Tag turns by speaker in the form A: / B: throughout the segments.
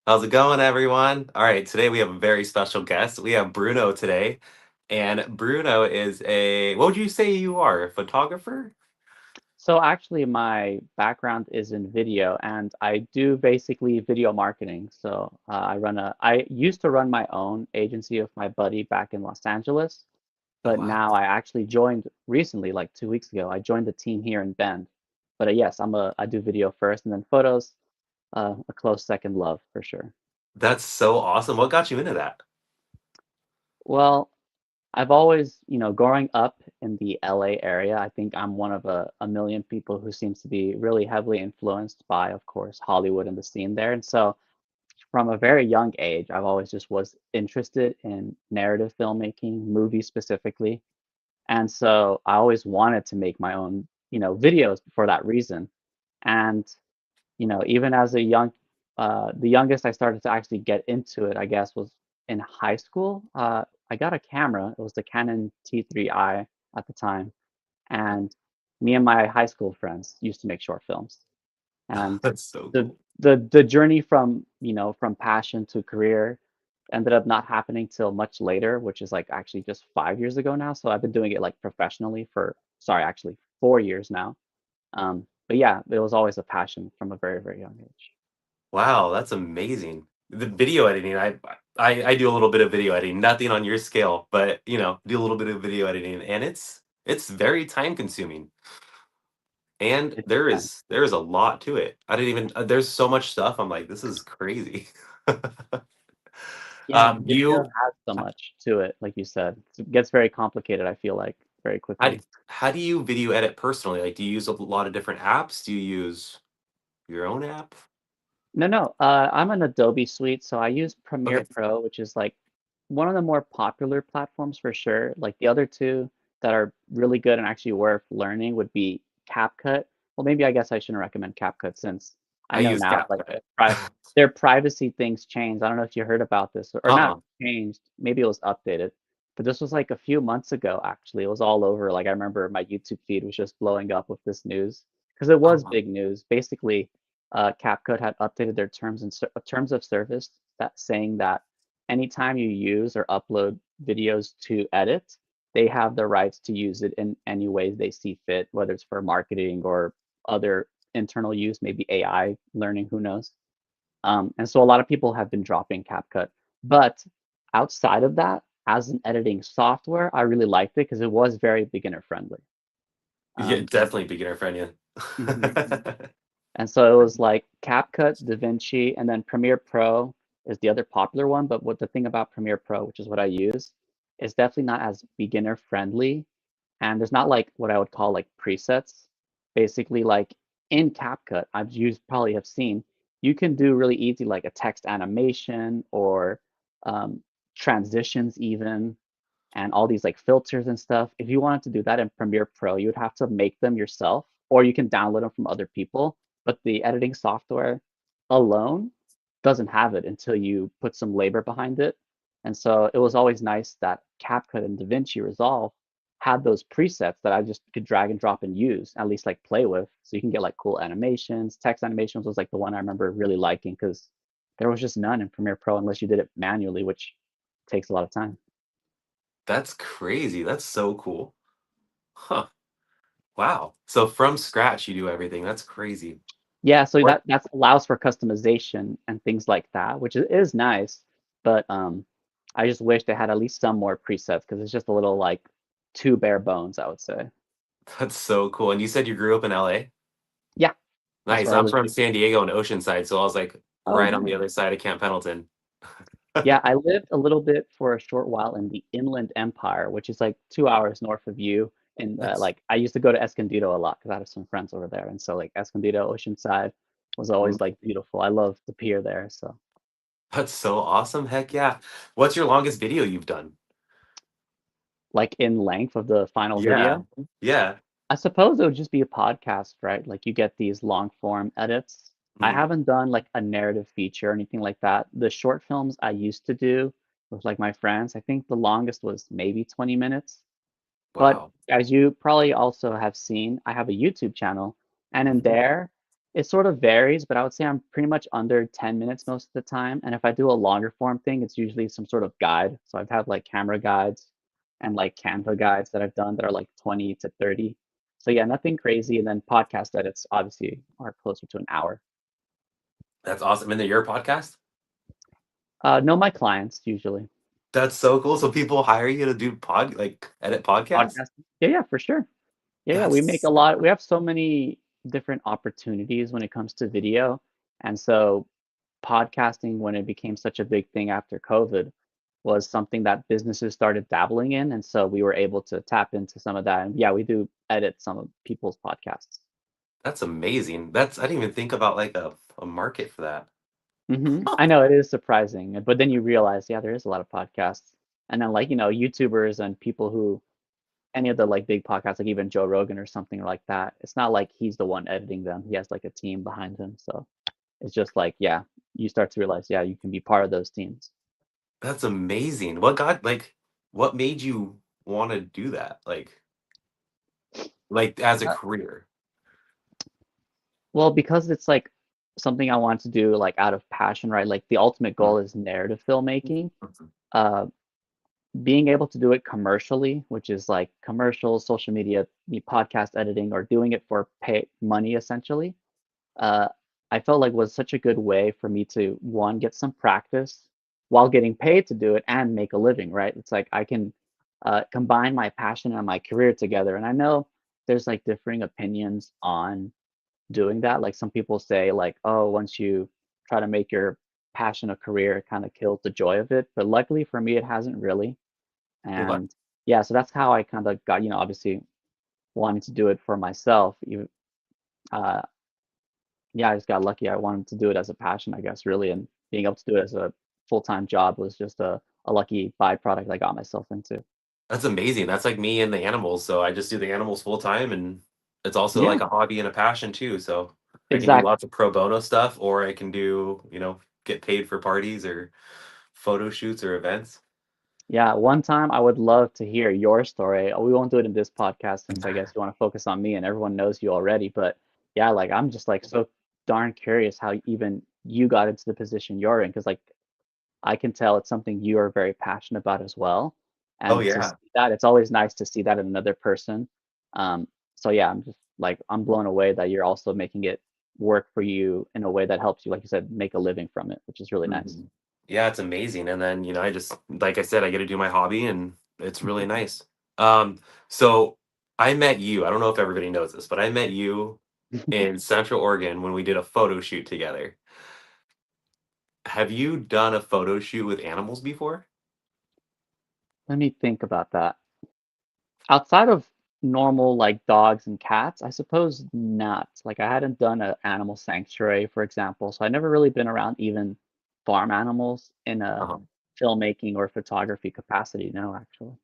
A: How's it going, everyone? All right, today we have a very special guest. We have Bruno today, and Bruno is what would you say you are? A photographer?
B: So actually, my background is in video, and I do basically video marketing. So I used to run my own agency with my buddy back in Los Angeles,
A: Oh,
B: but
A: wow.
B: now I actually joined recently, like 2 weeks ago. I joined the team here in Bend. But yes, I do video first, and then photos, a close second love for sure.
A: That's so awesome. What got you into that?
B: Well, I've always, growing up in the LA area, I think I'm one of a million people who seems to be really heavily influenced by, of course, Hollywood and the scene there. And so from a very young age, I've always just was interested in narrative filmmaking, movies specifically. And so I always wanted to make my own, videos for that reason. And, even as the youngest I started to actually get into it, I guess, was in high school. I got a camera. It was the Canon T3i at the time, and me and my high school friends used to make short films. And
A: That's so
B: the
A: cool.
B: the journey from from passion to career ended up not happening till much later, which is like actually just 5 years ago now. So I've been doing it like professionally for, sorry, actually 4 years now. But yeah, it was always a passion from a very, very young age.
A: Wow, that's amazing. The video editing, I do a little bit of video editing, nothing on your scale, but do a little bit of video editing, and it's very time consuming. And
B: It
A: there is a lot to it. I didn't even there's so much stuff. I'm like, this is crazy.
B: Yeah, video
A: You
B: has so much to it, like you said. It gets very complicated, I feel like, very
A: how
B: quickly.
A: how do you video edit personally? Like, do you use a lot of different apps? Do you use your own app?
B: No, no, I'm an Adobe suite, so I use Premiere
A: Okay,
B: Pro, which is like one of the more popular platforms for sure. Like the other two that are really good and actually worth learning would be CapCut. Well, maybe I guess I shouldn't recommend CapCut since I
A: I
B: know
A: use
B: now like
A: CapCut.
B: their privacy things changed. I don't know if you heard about this or not
A: Uh-uh.
B: changed. Maybe it was updated, but this was like a few months ago actually. It was all over. Like I remember my YouTube feed was just blowing up with this news because it was
A: Uh-uh.
B: big news. Basically, CapCut had updated their terms of service that saying that anytime you use or upload videos to edit, they have the rights to use it in any ways they see fit, whether it's for marketing or other internal use, maybe AI learning, who knows. And so a lot of people have been dropping CapCut. But outside of that, as an editing software, I really liked it because it was very beginner friendly.
A: Yeah,
B: Um,
A: definitely beginner friendly.
B: mhm. And so it was like CapCut, DaVinci, and then Premiere Pro is the other popular one. But what the thing about Premiere Pro, which is what I use, is definitely not as beginner friendly. And there's not like what I would call like presets. Basically, like in CapCut, I've used probably have seen, you can do really easy like a text animation or um, transitions even and all these like filters and stuff. If you wanted to do that in Premiere Pro, you would have to make them yourself, or you can download them from other people. But the editing software alone doesn't have it until you put some labor behind it. And so it was always nice that CapCut and DaVinci Resolve had those presets that I just could drag and drop and use, at least like play with. So you can get like cool animations. Text animations was like the one I remember really liking because there was just none in Premiere Pro unless you did it manually, which takes a lot of time.
A: That's crazy. That's so cool. Huh. Wow. So from scratch you do everything. That's crazy.
B: Yeah, so
A: What
B: that allows for customization and things like that, which is nice. But I just wish they had at least some more presets because it's just a little like too bare bones, I would say.
A: that's so cool. And you said you grew up in LA?
B: Yeah, that's
A: Nice.
B: where I
A: I'm
B: live.
A: from San Diego and Oceanside, so I was like
B: Oh,
A: right on the
B: nice.
A: other side of Camp Pendleton.
B: Yeah, I lived a little bit for a short while in the Inland Empire, which is like 2 hours north of you. And
A: That's
B: like I used to go to Escondido a lot because I have some friends over there, and so like Escondido, Oceanside was always like beautiful. I love the pier there, so.
A: that's so awesome. Heck yeah. What's your longest video you've done?
B: Like in length of the final
A: Yeah.
B: video.
A: Yeah.
B: I suppose it would just be a podcast, right? Like you get these long form edits. I
A: Mm.
B: haven't done like a narrative feature or anything like that. The short films I used to do with like my friends, I think the longest was maybe 20 minutes. But
A: Wow.
B: as you probably also have seen, I have a YouTube channel, and in
A: Mhm.
B: there, It sort of varies, but I would say I'm pretty much under 10 minutes most of the time. And if I do a longer form thing, it's usually some sort of guide. So I've had like camera guides and like Canva guides that I've done that are like 20 to 30. So yeah, nothing crazy. And then podcast edits obviously are closer to an hour.
A: That's awesome. And then your podcast?
B: No, my clients usually.
A: That's so cool. So people hire you to do edit podcasts?
B: Podcasting. Yeah, yeah, for sure. Yeah, yeah, we make a
A: That's
B: lot. We have so many different opportunities when it comes to video. And so podcasting, when it became such a big thing after COVID, was something that businesses started dabbling in. And so we were able to tap into some of that. And yeah, we do edit some of people's podcasts.
A: that's amazing. That's I didn't even think about like a market for that.
B: I know it is surprising, but then you realize, yeah, there is a lot of podcasts. And then like, YouTubers and people who any of the like big podcasts, like even Joe Rogan or something like that, it's not like he's the one editing them. He has like a team behind him. So it's just like, yeah, you start to realize, yeah, you can be part of those teams.
A: That's amazing. What made you want to do that? Like as a
B: Uh,
A: career?
B: well, because it's like something I want to do like out of passion, right? Like the ultimate
A: Mhm.
B: goal is narrative filmmaking. Uh, Being able to do it commercially, which is like commercials, social media, podcast editing, or doing it for pay money essentially, uh, I felt like was such a good way for me to one get some practice while getting paid to do it and make a living, right? It's like I can combine my passion and my career together. And I know there's like differing opinions on doing that. Like some people say, like, oh, once you try to make your passion a career, it kind of kills the joy of it. But luckily for me, it hasn't really.
A: Okay.
B: And yeah, so that's how I kind of got, obviously wanting to do it for myself. Uh, yeah, I just got lucky. I wanted to do it as a passion, I guess, really, and being able to do it as a full-time job was just a lucky byproduct I got myself into.
A: That's amazing. That's like me and the animals. So I just do the animals full time and it's also
B: Yeah,
A: like a hobby and a passion too. So I can do
B: exactly.
A: lots of pro bono stuff or I can do, get paid for parties or photo shoots or events.
B: Yeah, one time I would love to hear your story. We won't do it in this podcast since I guess you want to focus on me and everyone knows you already. But yeah, like I'm just like so darn curious how even you got into the position you're in, because like I can tell it's something you are very passionate about as well.
A: Oh
B: And to
A: yeah.
B: see that, it's always nice to see that in another person. So yeah, I'm just like I'm blown away that you're also making it work for you in a way that helps you, like you said, make a living from it, which is really nice.
A: Mhm. Yeah, it's amazing. And then, I just like I said, I get to do my hobby and it's really nice. Um, so I met you. I don't know if everybody knows this, but I met you in Central Oregon when we did a photo shoot together. Have you done a photo shoot with animals before?
B: Let me think about that. Outside of normal like dogs and cats, I suppose not. Like I hadn't done an animal sanctuary, for example, so I never really been around even farm animals in a
A: Uh-huh.
B: filmmaking or photography capacity. No, actually,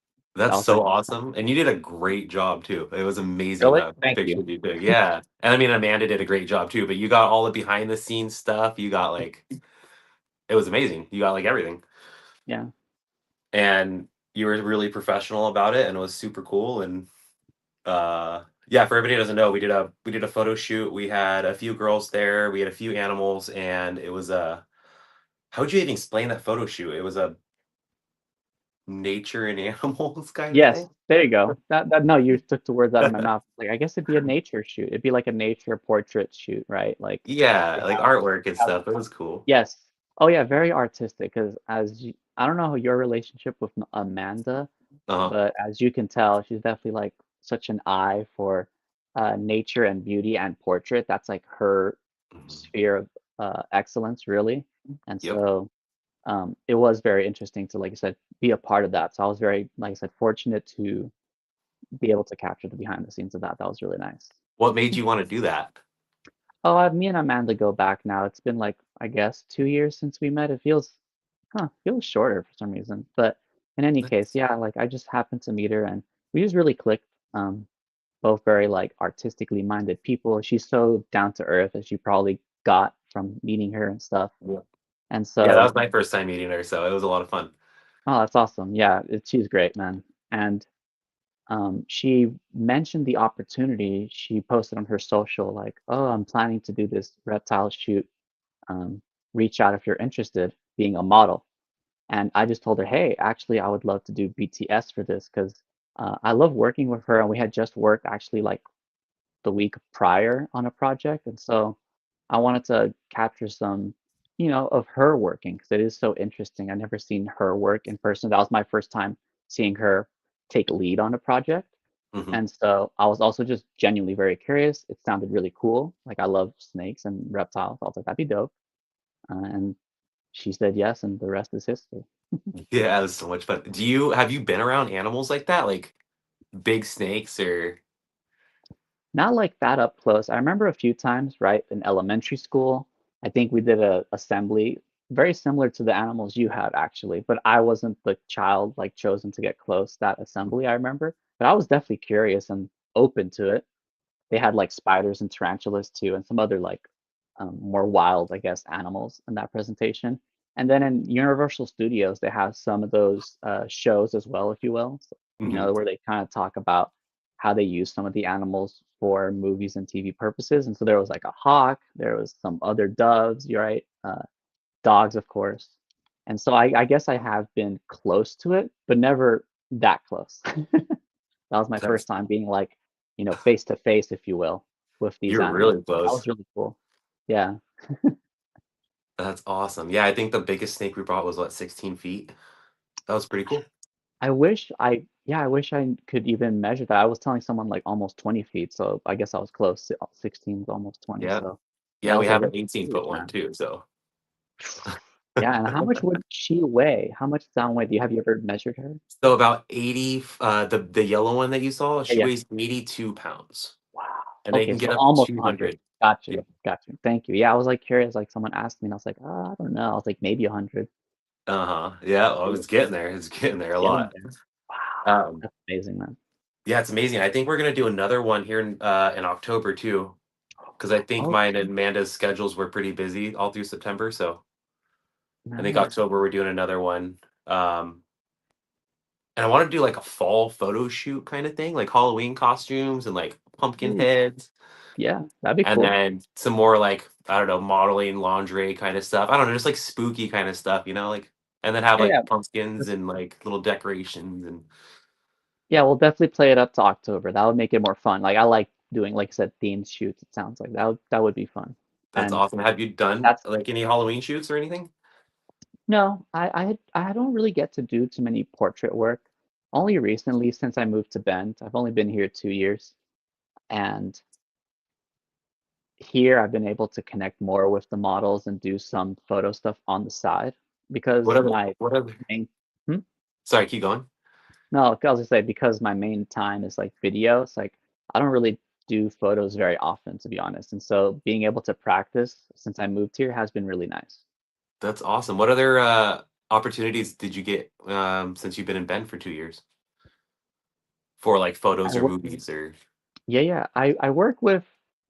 B: that
A: That's
B: was my
A: so
B: first time.
A: awesome. And you did a great job too. It was amazing
B: Really?
A: that
B: Thank
A: picture
B: you.
A: you took. Yeah. And I mean Amanda did a great job too, but you got all the behind the scenes stuff. You got it was amazing. You got like everything.
B: Yeah.
A: And you were really professional about it and it was super cool. And yeah, for everybody who doesn't know, we did a photo shoot. We had a few girls there, we had a few animals, and it was a how would you even explain that photo shoot? It was a nature and animals kind of
B: Yes,
A: thing.
B: there you go. That no, you took the words out of my mouth. Like I guess it'd be a nature shoot. It'd be like a nature portrait shoot, right? Like
A: Yeah,
B: they
A: like
B: have
A: artwork
B: they
A: and
B: have
A: stuff. It was cool.
B: yes. Oh yeah, very artistic. Because I don't know your relationship with Amanda,
A: Uh-huh.
B: but as you can tell, she's definitely like such an eye for nature and beauty and portrait. That's like her
A: Mhm.
B: sphere of excellence, really. And
A: Yep.
B: so it was very interesting to, like I said, be a part of that. So I was very, like I said, fortunate to be able to capture the behind the scenes of that. That was really nice.
A: What made you want to do that?
B: Oh, me and Amanda go back now. It's been like, I guess, 2 years since we met. It feels shorter for some reason. But in any case,
A: That's
B: yeah, like I just happened to meet her and we just really clicked. Um, Both very like artistically minded people. She's so down to earth as you probably got from meeting her and stuff.
A: yeah.
B: And
A: Yeah, that
B: so,
A: was my first time meeting her, so it was a lot of fun.
B: oh, that's awesome. Yeah, she's great, man. And she mentioned the opportunity. She posted on her social like, "Oh, I'm planning to do this reptile shoot. Um, Reach out if you're interested, being a model." And I just told her, "Hey, actually, I would love to do BTS for this because I love working with her, and we had just worked actually like the week prior on a project, and so I wanted to capture some, of her working because it is so interesting. I've never seen her work in person. That was my first time seeing her take lead on a project.
A: Hmm.
B: And so I was also just genuinely very curious. It sounded really cool. Like I love snakes and reptiles. I was like, that'd be dope. And she said yes, and the rest is history.
A: Yeah, it was so much fun. Have you been around animals like that, like big snakes or?
B: Not like that up close. I remember a few times, right, in elementary school, I think we did a assembly very similar to the animals you had actually, but I wasn't the child like chosen to get close that assembly, I remember. But I was definitely curious and open to it. They had like spiders and tarantulas too, and some other like more wild, I guess, animals in that presentation. And then in Universal Studios, they have some of those shows as well, if you will. So,
A: Mhm.
B: where they kind of talk about how they use some of the animals for movies and TV purposes. And so there was like a hawk, there was some other doves, you're right, dogs, of course. And so I guess I have been close to it, but never that close. That was my
A: That's
B: first time being like, face to face, if you will, with these
A: You're
B: animals.
A: really
B: That
A: close.
B: was really cool. Yeah.
A: That's awesome. Yeah, I think the biggest snake we brought was what, 16 feet? That was pretty cool.
B: I wish I could even measure that. I was telling someone like almost 20 feet, so I guess I was close. 16 is almost 20,
A: Yeah.
B: so yeah,
A: Yeah,
B: that
A: we
B: was a
A: have an
B: really
A: 18-foot
B: serious
A: one
B: man.
A: too, so.
B: Yeah, and how much would she weigh? How much does that weigh? Have you ever measured her?
A: So about 80, the yellow one that you saw,
B: Yeah,
A: she
B: yeah.
A: weighs 82 pounds,
B: Wow.
A: and they
B: Okay,
A: can
B: so
A: get up to
B: almost 100.
A: 200.
B: Got
A: Yeah.
B: you. Got you. Thank you. Yeah, I was like curious, like someone asked me and I was like, I don't know. I was like maybe 100.
A: Uh-huh. Yeah, I
B: Cool.
A: was getting there. It's getting there a
B: Getting
A: lot.
B: there. Wow.
A: Um,
B: That's amazing, man.
A: yeah, it's amazing. I think we're gonna do another one here in October too, because I think mine
B: Okay,
A: and Amanda's schedules were pretty busy all through September. So I think
B: nice.
A: October we're doing another one. And I want to do like a fall photo shoot kind of thing, like Halloween costumes and like pumpkin
B: Ooh,
A: heads,
B: yeah, that'd be
A: and
B: cool.
A: then some more like I don't know, modeling lingerie kind of stuff. I don't know, just like spooky kind of stuff, like, and then have
B: Yeah,
A: like
B: yeah.
A: pumpkins
B: Just
A: and like little decorations, and
B: yeah, we'll definitely play it up to October. That would make it more fun. Like I like doing, like I said, themed shoots. It sounds like that would be fun.
A: that's
B: And
A: awesome. Have you done
B: that's
A: like any Halloween shoots or anything?
B: no, I don't really get to do too many portrait work. Only recently, since I moved to Bend, I've only been here 2 years, and here I've been able to connect more with the models and do some photo stuff on the side
A: What
B: because
A: other
B: my
A: what other
B: main hmm?
A: Sorry, keep going.
B: No, I was gonna say because my main time is like video, it's like I don't really do photos very often, to be honest. And so being able to practice since I moved here has been really nice.
A: That's awesome. What other opportunities did you get since you've been in Bend for 2 years for like
B: I
A: photos or
B: work,
A: movies or?
B: yeah, yeah. I work with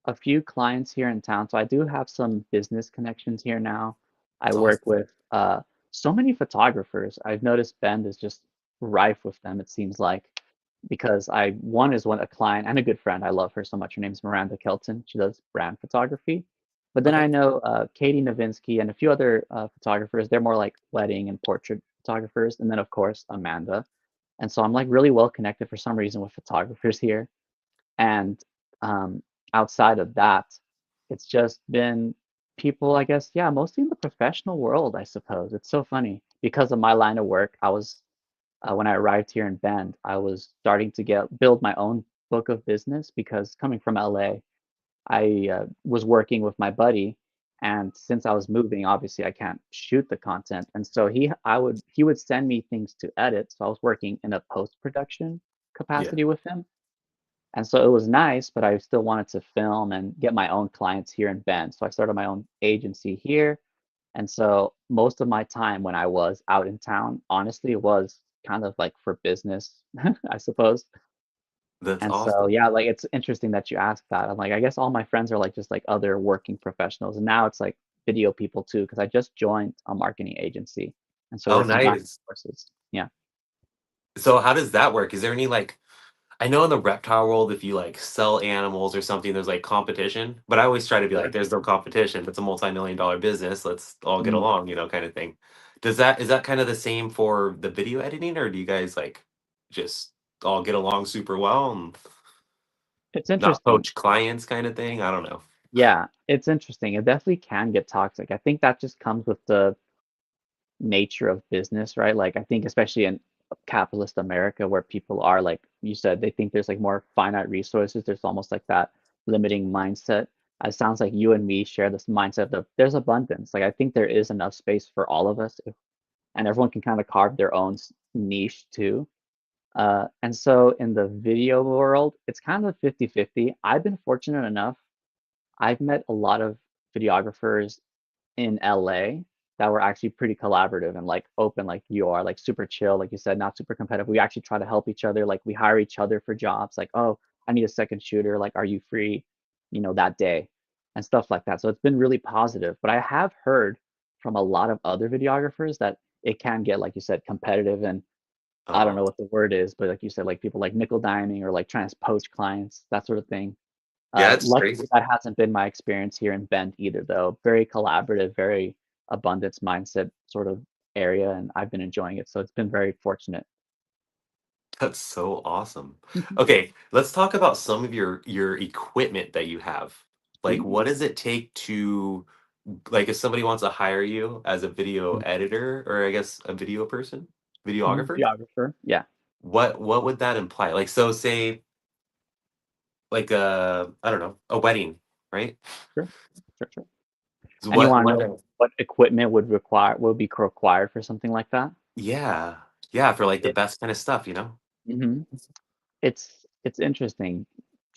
B: a few clients here in town, so I do have some business connections here now. I
A: That's
B: work
A: awesome.
B: with so many photographers. I've noticed Bend is just rife with them, it seems like, because one is a client and a good friend. I love her so much. Her name's Miranda Kelton. She does brand photography. But then I
A: Okay.
B: know Katie Novinsky and a few other photographers. They're more like wedding and portrait photographers. And then, of course, Amanda. And so I'm like really well connected for some reason with photographers here. And um, outside of that, it's just been people, I guess, yeah, mostly in the professional world, I suppose. It's so funny because of my line of work. When I arrived here in Bend, I was starting to build my own book of business because coming from LA, I was working with my buddy, and since I was moving, obviously I can't shoot the content, and so he would send me things to edit. So I was working in a post production
A: Yeah.
B: capacity with him, and so it was nice, but I still wanted to film and get my own clients here in Bend. So I started my own agency here, and so most of my time when I was out in town, honestly, it was kind of like for business, I suppose.
A: That's
B: And so,
A: awesome.
B: yeah, like it's interesting that you asked that. I'm like, I guess all my friends are like just like other working professionals. And now it's like video people too, because I just joined a marketing agency. And so
A: Oh,
B: we're combining
A: nice.
B: forces. Yeah.
A: So how does that work? Is there any like I know in the reptile world, if you like sell animals or something, there's like competition. But I always try to be like,
B: Right.
A: there's no competition. It's a multi-million-dollar business. Let's all get
B: Mm.
A: along, kind of thing. Is that kind of the same for the video editing, or do you guys like just all get along super well and
B: It's
A: not
B: interesting.
A: poach clients kind of thing? I don't know.
B: Yeah, it's interesting. It definitely can get toxic. I think that just comes with the nature of business, right? Like I think especially in capitalist America where people are like you said, they think there's like more finite resources. There's almost like that limiting mindset. It sounds like you and me share this mindset of there's abundance. Like I think there is enough space for all of us, and everyone can kind of carve their own niche too. And so in the video world, it's kind of 50-50. I've been fortunate enough. I've met a lot of videographers in LA that were actually pretty collaborative and like open, like you are, like super chill, like you said, not super competitive. We actually try to help each other. Like we hire each other for jobs. Like, oh, I need a second shooter. Like, are you free, that day, and stuff like that. So it's been really positive. But I have heard from a lot of other videographers that it can get, like you said, competitive and I don't
A: Oh,
B: know what the word is, but like you said, like people like nickel diming or like trying to poach clients, that sort of thing.
A: yeah, it's
B: Luckily,
A: crazy.
B: that hasn't been my experience here in Bend either, though. Very collaborative, very abundance mindset sort of area, and I've been enjoying it. So it's been very fortunate.
A: That's so awesome. Okay, let's talk about some of your equipment that you have. Like,
B: Sweet.
A: what does it take to, like, if somebody wants to hire you as a video editor, or I guess a video person, videographer,
B: Videographer. Yeah,
A: what would that imply? Like, so say like I don't know, a wedding, right?
B: sure, sure.
A: So
B: And you
A: what
B: want to
A: what
B: know what equipment would be required for something like that?
A: yeah. Yeah, for like the
B: It,
A: best kind of stuff?
B: mhm. It's interesting.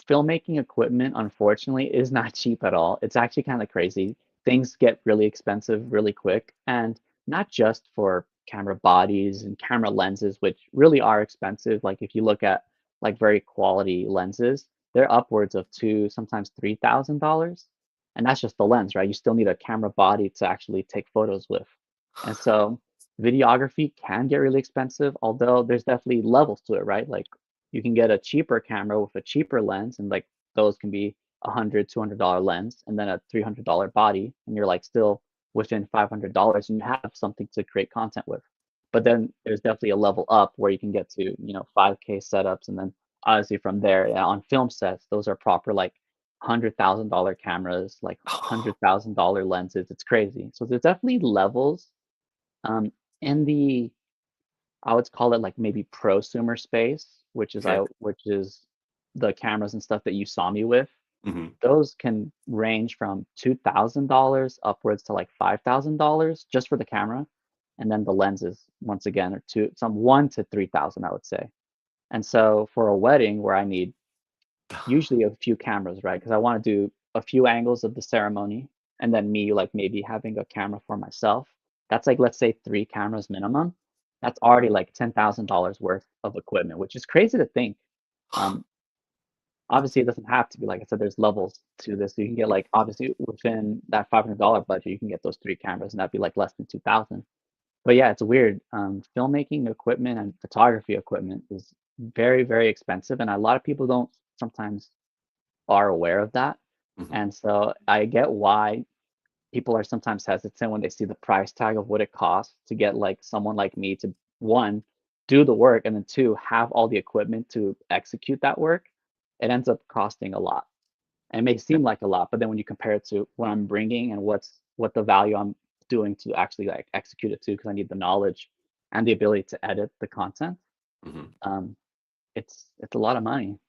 B: Filmmaking equipment, unfortunately, is not cheap at all. It's actually kind of crazy. Things get really expensive really quick, and not just for camera bodies and camera lenses, which really are expensive. Like if you look at like very quality lenses, they're upwards of two, sometimes $3,000, and that's just the lens, right? You still need a camera body to actually take photos with, and so videography can get really expensive. Although there's definitely levels to it, right? Like you can get a cheaper camera with a cheaper lens, and like those can be $100, $200 lens, and then a $300 body, and you're like still within $500, and you have something to create content with. But then there's definitely a level up where you can get to 5K setups, and then obviously from there on film sets, those are proper like $100,000 cameras, like $100,000 lenses. It's crazy. So there's definitely levels. In the I would call it like maybe prosumer space,
A: Okay.
B: which is the cameras and stuff that you saw me with.
A: Hmm.
B: Those can range from $2,000 upwards to like $5,000 just for the camera, and then the lenses once again are some 1 to 3,000, I would say. And so for a wedding where I need usually a few cameras, right? Because I want to do a few angles of the ceremony, and then me like maybe having a camera for myself. That's like let's say 3 cameras minimum. That's already like $10,000 worth of equipment, which is crazy to think. Um, Obviously, it doesn't have to be like I said. There's levels to this. You can get like obviously within that $500 budget, you can get those 3 cameras, and that'd be like less than 2,000. But yeah, it's weird. Filmmaking equipment and photography equipment is very, very expensive, and a lot of people don't sometimes are aware of that.
A: Hmm.
B: And so I get why people are sometimes hesitant when they see the price tag of what it costs to get like someone like me to one, do the work, and then two, have all the equipment to execute that work. It ends up costing a lot. And it may seem like a lot, but then when you compare it to what I'm bringing and what the value I'm doing to actually like execute it to, because I need the knowledge and the ability to edit the content,
A: Hmm.
B: um, it's a lot of money.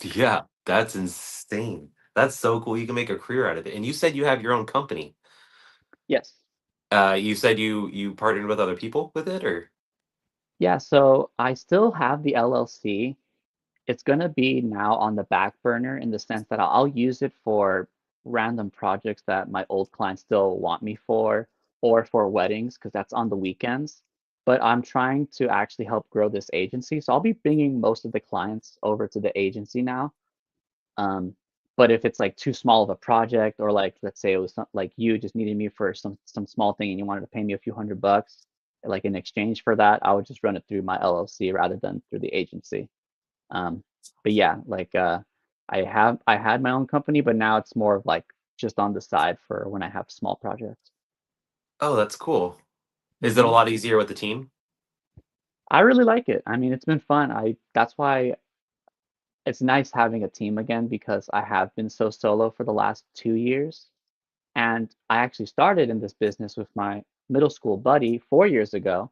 A: Yeah, that's insane. That's so cool. You can make a career out of it. And you said you have your own company.
B: Yes.
A: You said you partnered with other people with it, or
B: Yeah, so I still have the LLC. It's going to be now on the back burner in the sense that I'll use it for random projects that my old clients still want me for, or for weddings, because that's on the weekends. But I'm trying to actually help grow this agency. So I'll be bringing most of the clients over to the agency now. Um, but if it's like too small of a project, or like let's say it was like you just needed me for some small thing and you wanted to pay me a few $100, like in exchange for that, I would just run it through my LLC rather than through the agency. Um, but yeah, like I had my own company, but now it's more of like just on the side for when I have small projects.
A: Oh, that's cool. Is it a
B: Hmm.
A: lot easier with the team?
B: I really like it. I mean, it's been fun. I That's why it's nice having a team again because I have been so solo for the last 2 years. And I actually started in this business with my middle school buddy 4 years ago.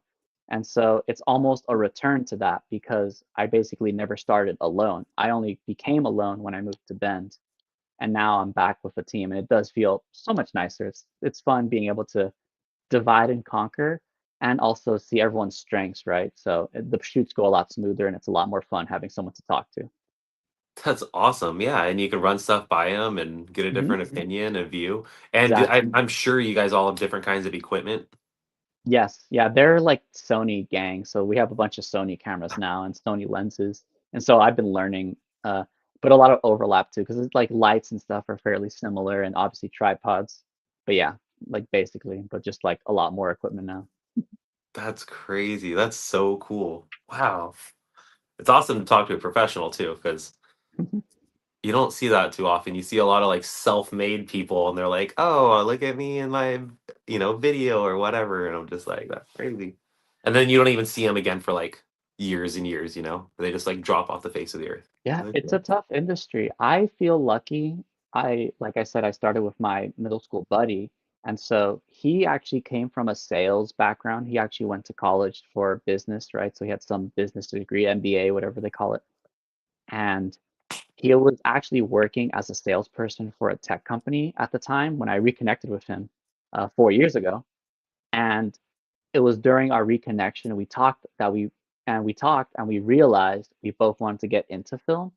B: And so it's almost a return to that because I basically never started alone. I only became alone when I moved to Bend. And now I'm back with a team. And it does feel so much nicer. It's fun being able to divide and conquer and also see everyone's strengths, right? So the shoots go a lot smoother and it's a lot more fun having someone to talk to.
A: That's awesome. Yeah, and you can run stuff by them and get a
B: Hmm.
A: different opinion and view. And
B: Exactly.
A: I'm sure you guys all have different kinds of equipment.
B: Yes, yeah, they're like Sony gang. So we have a bunch of Sony cameras now and Sony lenses. And so I've been learning, uh, but a lot of overlap too, because it's like lights and stuff are fairly similar and obviously tripods. But yeah, like basically, but just like a lot more equipment now.
A: That's crazy. That's so cool. Wow. It's awesome to talk to a professional too, because you don't see that too often. You see a lot of like self-made people and they're like, "Oh, look at me in my, video or whatever." And I'm just like, "That's crazy." And then you don't even see them again for like years and years, They just like drop off the face of the earth.
B: Yeah,
A: Like,
B: it's
A: yeah.
B: a tough industry. I feel lucky. Like I said, I started with my middle school buddy, and so he actually came from a sales background. He actually went to college for business, right? So he had some business degree, MBA, whatever they call it. And he was actually working as a salesperson for a tech company at the time when I reconnected with him 4 years ago. And it was during our reconnection we talked and we realized we both wanted to get into film.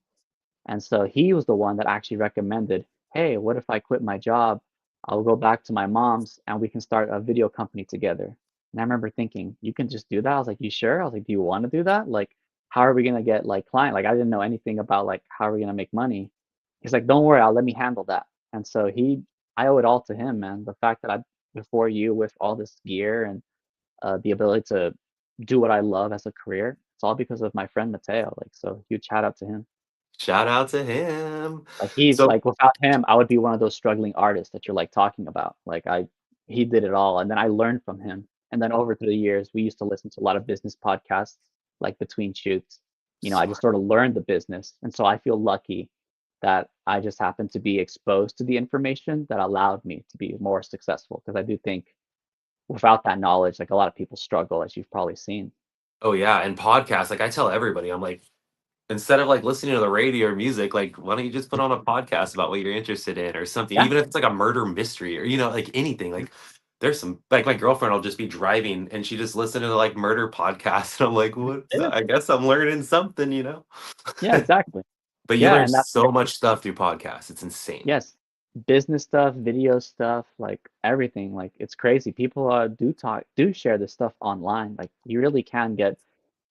B: And so he was the one that actually recommended, hey, what if I quit my job? I'll go back to my mom's and we can start a video company together. And I remember thinking, you can just do that? I was like, you sure? I was like, do you want to do that? Like, how are we gonna get like client? Like I didn't know anything about like how are we gonna make money. He's like, don't worry, I'll let me handle that. And so I owe it all to him, man. The fact that I before you with all this gear and the ability to do what I love as a career, it's all because of my friend Mateo. Like, so huge shout out to him.
A: Shout out to him.
B: Like he's
A: So
B: like without him, I would be one of those struggling artists that you're like talking about. He did it all, and then I learned from him. And then over the years, we used to listen to a lot of business podcasts, like between shoots. I just
A: smart.
B: sort of learned the business, and so I feel lucky that I just happened to be exposed to the information that allowed me to be more successful. Because I do think without that knowledge, like a lot of people struggle, as you've probably seen.
A: Oh yeah, and podcasts, like I tell everybody, I'm like, instead of like listening to the radio or music, like why don't you just put on a podcast about what you're interested in or something,
B: Yeah.
A: even if it's like a murder mystery or like anything. Like there's some like my girlfriend will just be driving and she just listen to like murder podcasts and I'm like, what?
B: Yeah.
A: I guess I'm learning something.
B: Yeah. Exactly.
A: But you
B: Yeah,
A: learn
B: and that's
A: so much stuff through podcasts. It's insane.
B: yes, business stuff, video stuff, like everything. Like it's crazy. People do share this stuff online. Like you really can get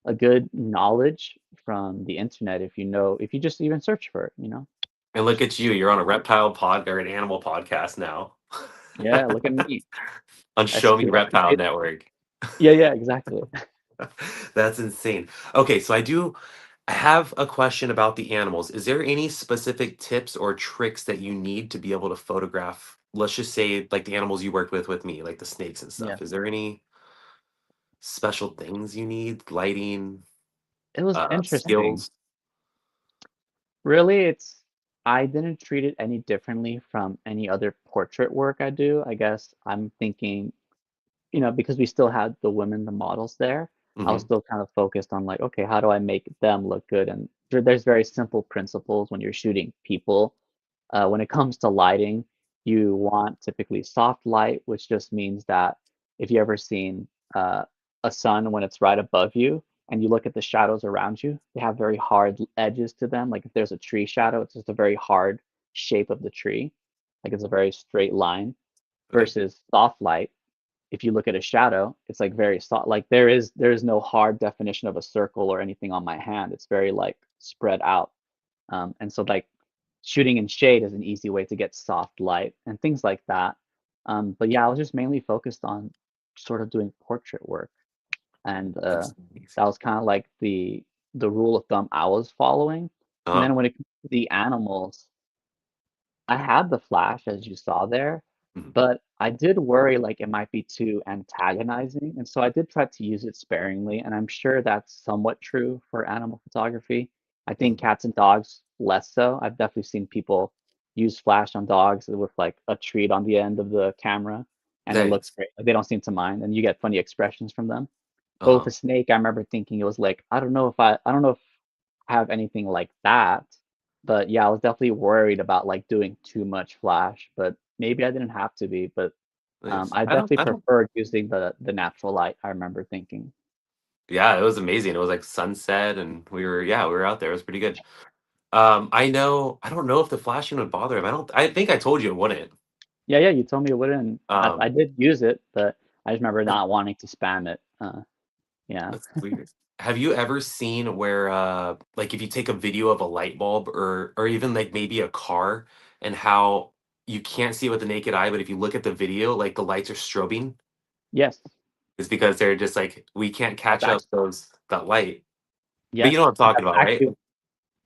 B: a good knowledge from the internet if you just even search for it.
A: And look at you, you're on a reptile pod or an animal podcast now.
B: Yeah, look at me.
A: On
B: That's
A: Show Me
B: true. That's
A: Reptile Network.
B: yeah, yeah, exactly.
A: That's insane. Okay, so I have a question about the animals. Is there any specific tips or tricks that you need to be able to photograph, let's just say like the animals you worked with me, like the snakes and
B: Yeah.
A: stuff? Is there any special things you need? Lighting,
B: It was interesting.
A: skills?
B: Really, I didn't treat it any differently from any other portrait work I do. I guess I'm thinking because we still had the women, the models there, I was
A: Hmm.
B: still kind of focused on like, okay, how do I make them look good? And there's very simple principles when you're shooting people. When it comes to lighting, you want typically soft light, which just means that if you ever seen uh, a sun when it's right above you and you look at the shadows around you, they have very hard edges to them. Like if there's a tree shadow, it's just a very hard shape of the tree. Like it's a very straight line
A: Okay.
B: versus soft light if you look at a shadow, it's like very soft. Like there is no hard definition of a circle or anything on my hand. It's very like spread out. And so like shooting in shade is an easy way to get soft light and things like that. But yeah, I was just mainly focused on sort of doing portrait work, and
A: That's
B: that
A: amazing.
B: was kind of like the the rule of thumb I was following. And then
A: Oh.
B: when it comes to the animals, I had the flash as you saw there,
A: Mhm.
B: but I did worry like it might be too antagonizing, and so I did try to use it sparingly, and I'm sure that's somewhat true for animal photography. I think
A: Mhm.
B: cats and dogs less so. I've definitely seen people use flash on dogs with like a treat on the end of the camera, and it looks
A: Nice.
B: great. Like, they don't seem to mind, and you get funny expressions from them. But with
A: Uh-huh.
B: a snake, I remember thinking it was like, I don't know if I have anything like that. But yeah, I was definitely worried about like doing too much flash, but maybe I didn't have to be. But
A: Nice.
B: I definitely
A: I don't
B: preferred using the natural light. I remember thinking.
A: Yeah, it was amazing. It was like sunset and we were out there. It was pretty good. I don't know if the flashing would bother him. I think I told you it wouldn't.
B: Yeah, yeah, you told me it wouldn't. I
A: Um,
B: did use it, but I just remember
A: that-
B: not wanting to spam it. Yeah.
A: that's weird. Have you ever seen where like if you take a video of a light bulb or even like maybe a car and how you can't see it with the naked eye, but if you look at the video, like the lights are strobing?
B: Yes,
A: It's because they're just like we can't
B: that's
A: catch up
B: actually
A: that light. But you know
B: yes,
A: what I'm talking
B: that's
A: about, right?
B: actually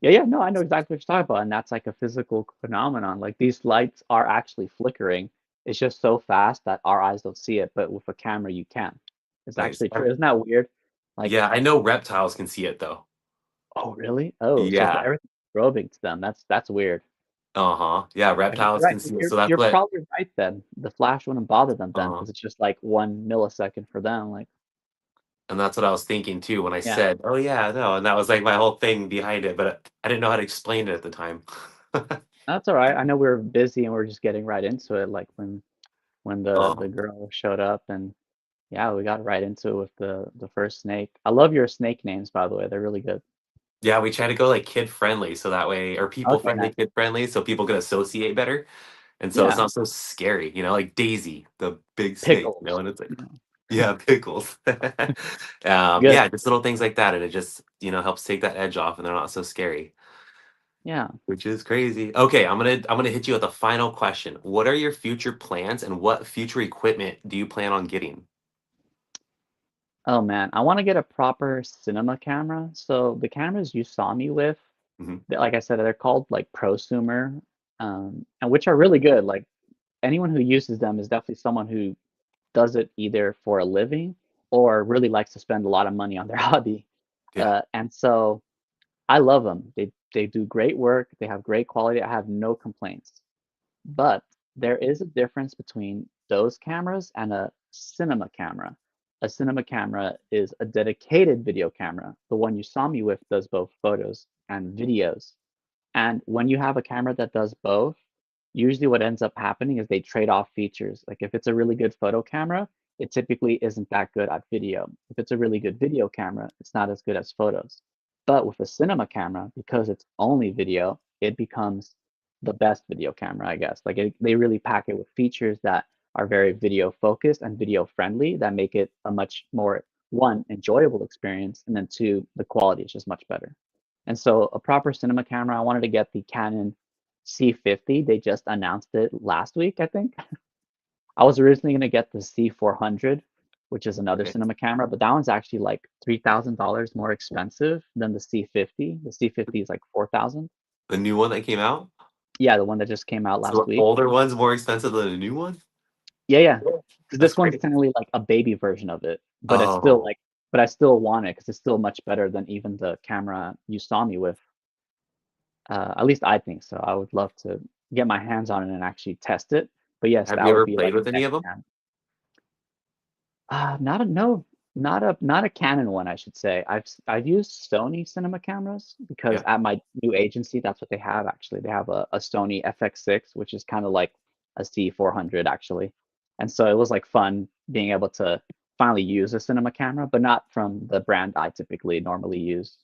B: yeah, yeah. No, I know exactly what you're talking about, and that's like a physical phenomenon. Like these lights are actually flickering. It's just so fast that our eyes don't see it, but with a camera you can. It's
A: Nice.
B: actually true. Isn't that weird? Like,
A: Yeah, I know reptiles can see it though.
B: oh really? Oh, so
A: Yeah.
B: everything's probing to them. That's weird.
A: Uh-huh. Yeah,
B: I mean, you're
A: reptiles
B: right.
A: can see it.
B: You're
A: So that's
B: you're
A: what
B: probably right then. The flash wouldn't bother them then
A: uh
B: because it's just like 1 millisecond for them. Like,
A: and that's what I was thinking too when I
B: yeah,
A: said, "Oh yeah, no," and that was like my whole thing behind it, but I didn't know how to explain it at the time.
B: that's all right. I know we were busy and we are just getting right into it. Like when the
A: Um,
B: girl showed up and yeah, we got right into it with the first snake. I love your snake names, by the way. They're really good.
A: yeah, we try to go like kid friendly so that way or people
B: Okay,
A: friendly,
B: nice.
A: kid friendly, so people can associate better. And so it's
B: Yeah,
A: not so scary, like Daisy, the big snake,
B: pickles.
A: and it's like,
B: Yeah.
A: yeah, pickles.
B: Good.
A: Yeah, just little things like that, and it just, helps take that edge off, and they're not so scary,
B: Yeah.
A: which is crazy. Okay, I'm gonna hit you with a final question. What are your future plans, and what future equipment do you plan on getting?
B: Oh man, I want to get a proper cinema camera. So the cameras you saw me with,
A: Mhm.
B: like I said, they're called like prosumer, and which are really good. Like anyone who uses them is definitely someone who does it either for a living or really likes to spend a lot of money on their hobby.
A: Yeah,
B: And so I love them. They do great work. They have great quality. I have no complaints. But there is a difference between those cameras and a cinema camera. A cinema camera is a dedicated video camera. The one you saw me with does both photos and videos. And when you have a camera that does both, usually what ends up happening is they trade off features. Like if it's a really good photo camera, it typically isn't that good at video. If it's a really good video camera, it's not as good as photos. But with a cinema camera, because it's only video, it becomes the best video camera, I guess. They really pack it with features that are very video focused and video friendly that make it a much more, one, enjoyable experience, and then two, the quality is just much better. And so a proper cinema camera, I wanted to get the Canon C50. They just announced it last week, I think. I was originally going to get the C400, which is another
A: okay.
B: cinema camera, but that one's actually like $3,000 more expensive than the C50. The C50 is like 4,000.
A: The new one that came out?
B: Yeah, the one that just came out
A: So
B: last
A: the
B: week.
A: older one's more expensive than the new one?
B: Yeah, yeah.
A: Yeah.
B: Because
A: That's
B: this one's
A: great.
B: technically like a baby version of it, but it's still
A: Oh,
B: like, but I still want it because it's still much better than even the camera you saw me with. At least I think so. I would love to get my hands on it and actually test it. But yes,
A: have
B: that
A: you
B: would
A: ever
B: be
A: played
B: like
A: with any
B: next
A: of them?
B: camp. Not a no, not a Canon one, I should say. I've used Sony cinema cameras because
A: Yeah.
B: at my new agency, that's what they have actually. They have a Sony FX6, which is kind of like a C400 actually. And so it was like fun being able to finally use a cinema camera, but not from the brand I typically normally use.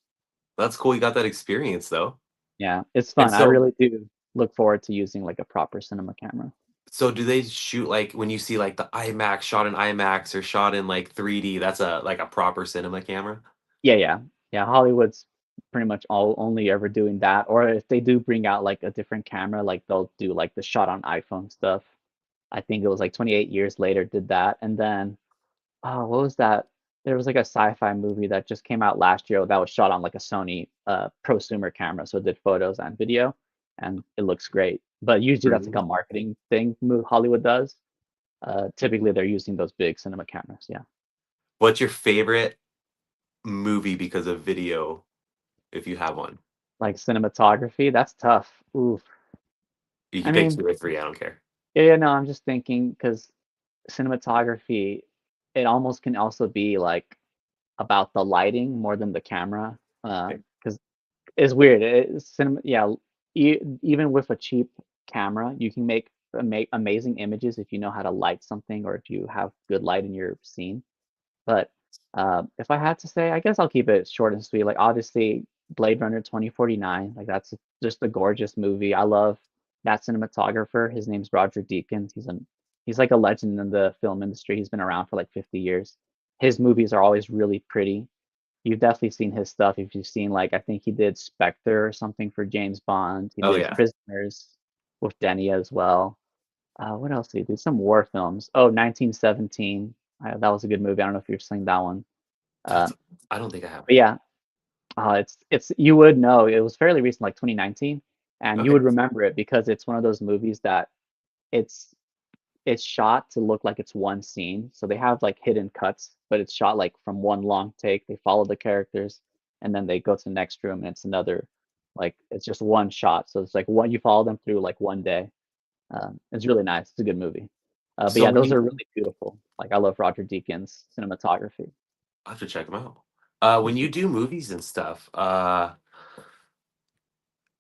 A: That's cool you got that experience though.
B: Yeah, it's
A: And
B: fun. I
A: so
B: really do look forward to using like a proper cinema camera.
A: so do they shoot like when you see like the IMAX shot in IMAX or shot in like 3D, that's a like a proper cinema camera?
B: Yeah, yeah, yeah. Hollywood's pretty much all only ever doing that. Or if they do bring out like a different camera, like they'll do like the shot on iPhone stuff. I think it was like 28 years later did that, and then oh, what was that? There was like a sci-fi movie that just came out last year that was shot on like a Sony prosumer camera, so it did photos and video, and it looks great. But usually that's like a
A: Mhm.
B: marketing thing Hollywood does. Typically they're using those big cinema cameras. Yeah,
A: What's your favorite movie because of video, if you have one?
B: like cinematography, that's tough. Oof.
A: You
B: I
A: can pick
B: mean,
A: 2 or 3, I don't care.
B: yeah, no, I'm just thinking because cinematography, it almost can also be like about the lighting more than the camera.
A: Like,
B: Because it's weird. Cinema, yeah. Even with a cheap camera, you can make amazing images if you know how to light something or if you have good light in your scene. But if I had to say, I guess I'll keep it short and sweet. Like obviously, Blade Runner 2049. Like that's just a gorgeous movie. I love that cinematographer. His name's Roger Deakins. He's like a legend in the film industry. He's been around for like 50 years. His movies are always really pretty. You've definitely seen his stuff. If you've seen like I think he did Spectre or something for James Bond. He
A: oh,
B: did
A: yeah.
B: Prisoners with Denny as well. What else did he do? Some war films. Oh, 1917. That was a good movie. I don't know if you've seen that one.
A: That's
B: Um,
A: I don't think I have.
B: but yeah, it's you would know it was fairly recent, like 2019, and you
A: Okay.
B: would remember it because it's one of those movies that it's it's shot to look like it's one scene. So they have like hidden cuts, but it's shot like from one long take. They follow the characters and then they go to the next room and it's another like it's just one shot. So it's like one you follow them through like one day. It's really nice. It's a good movie. But
A: So
B: yeah,
A: when
B: those
A: you
B: are really beautiful. Like I love Roger Deakins' cinematography.
A: I have to check them out. When you
B: Mhm.
A: do movies and stuff,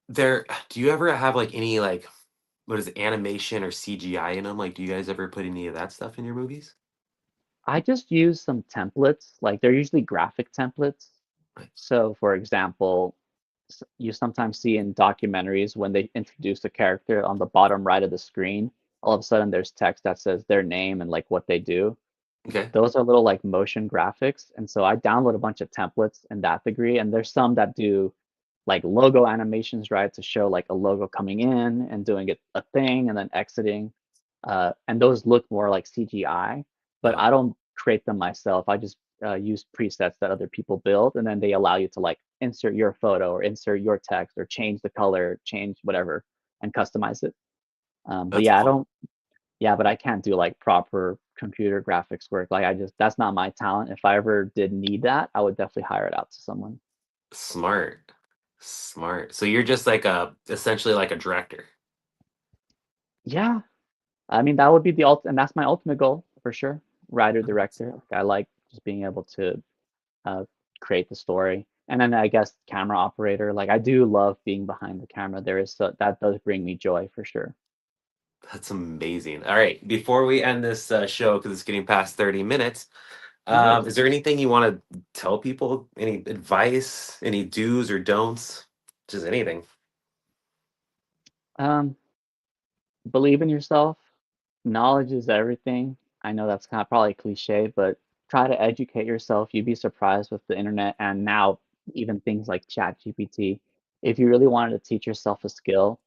A: there do you ever have, like, any, like, what is it, animation or CGI in them? Like, do you guys ever put any of that stuff in your movies?
B: I just use some templates. Like they're usually graphic templates.
A: Right.
B: So, for example, you sometimes see in documentaries when they introduce a character on the bottom right of the screen, all of a sudden there's text that says their name and like what they do.
A: Okay.
B: Those are little like motion graphics. And so I download a bunch of templates in that degree. And there's some that do like logo animations, right? To show like a logo coming in and doing it a thing and then exiting. And those look more like CGI, but
A: Uh-huh.
B: I don't create them myself. I just use presets that other people build, and then they allow you to like insert your photo or insert your text or change the color, change whatever, and customize it. But
A: That's
B: yeah, I
A: aw
B: don't. Yeah, but I can't do like proper computer graphics work. Like I just that's not my talent. If I ever did need that, I would definitely hire it out to someone.
A: smart. Smart. So you're just like a essentially like a director.
B: Yeah, I mean, that would be the and that's my ultimate goal for sure. Writer, director. Like, I like just being able to uh, create the story, and then I guess camera operator. Like, I do love being behind the camera. That does bring me joy for sure.
A: That's amazing. All right, before we end this show, because it's getting past 30 minutes,
B: Ooh.
A: is there anything you want to tell people? Any advice? Any do's or don'ts? Just anything.
B: Um, Believe in yourself. Knowledge is everything. I know that's kind of probably cliche, but try to educate yourself. You'd be surprised with the internet and now even things like ChatGPT. If you really wanted to teach yourself a skill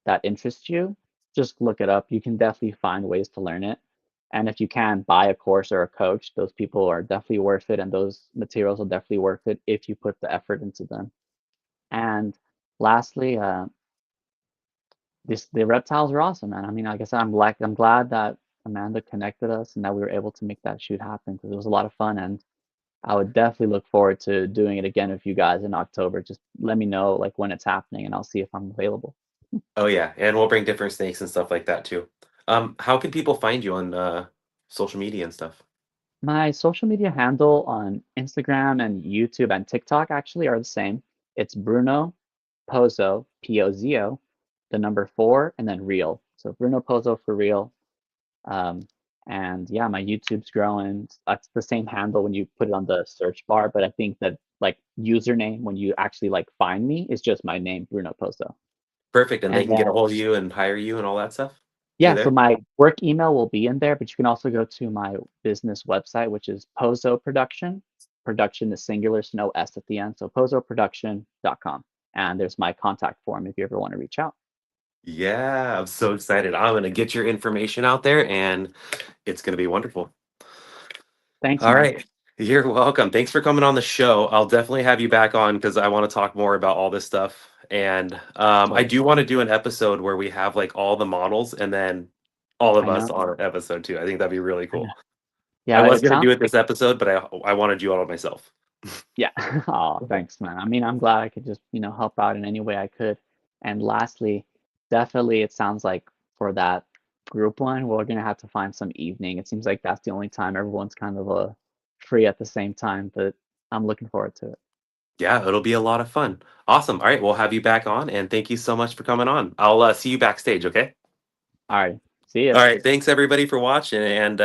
B: that interests you, just look it up. You can definitely find ways to learn it. And if you can buy a course or a coach, those people are definitely worth it. And those materials are definitely worth it if you put the effort into them. And lastly, the reptiles are awesome, man. I mean, like I said, I'm glad that Amanda connected us and that we were able to make that shoot happen because it was a lot of fun. And I would definitely look forward to doing it again with you guys in October. Just let me know like when it's happening and I'll see if I'm available.
A: Oh yeah, and we'll bring different snakes and stuff like that too. How can people find you on social media and stuff?
B: My social media handle on Instagram and YouTube and TikTok actually are the same. It's Bruno Pozo, Pozo, the number four, and then real. So Bruno Pozo for real. Um, and yeah, my YouTube's growing. That's the same handle when you put it on the search bar, but I think that like username when you actually like find me is just my name, Bruno Pozo.
A: Perfect, and they
B: And
A: can get a
B: then
A: hold of you and hire you and all that stuff through
B: yeah, so
A: there.
B: my work email will be in there, but you can also go to my business website, which is Pozo Production. Production is singular, so no S at the end. So pozoproduction.com. And there's my contact form if you ever want to reach out.
A: Yeah, I'm so excited. I'm gonna get your information out there, and it's gonna be wonderful.
B: Thanks,
A: All
B: man.
A: right. You're welcome. Thanks for coming on the show. I'll definitely have you back on because I want to talk more about all this stuff. And I
B: Totally.
A: do want to do an episode where we have like all the models and then all of
B: I
A: us
B: know.
A: on an episode too. I think that'd be really
B: I know.
A: cool. I
B: Yeah,
A: was
B: it
A: gonna
B: sounds
A: do it
B: like
A: this episode, but I wanted you all myself.
B: yeah. Oh, thanks, man. I mean, I'm glad I could just, help out in any way I could. And lastly, definitely it sounds like for that group one, we're gonna have to find some evening. It seems like that's the only time everyone's kind of free at the same time, but I'm looking forward to it.
A: Yeah, it'll be a lot of fun. Awesome. All right, we'll have you back on, and thank you so much for coming on. I'll see you backstage. Okay.
B: All right. See ya.
A: All right. Thanks everybody for watching, and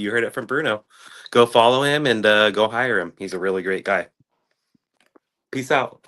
A: you heard it from Bruno. Go follow him and go hire him. He's a really great guy. Peace out.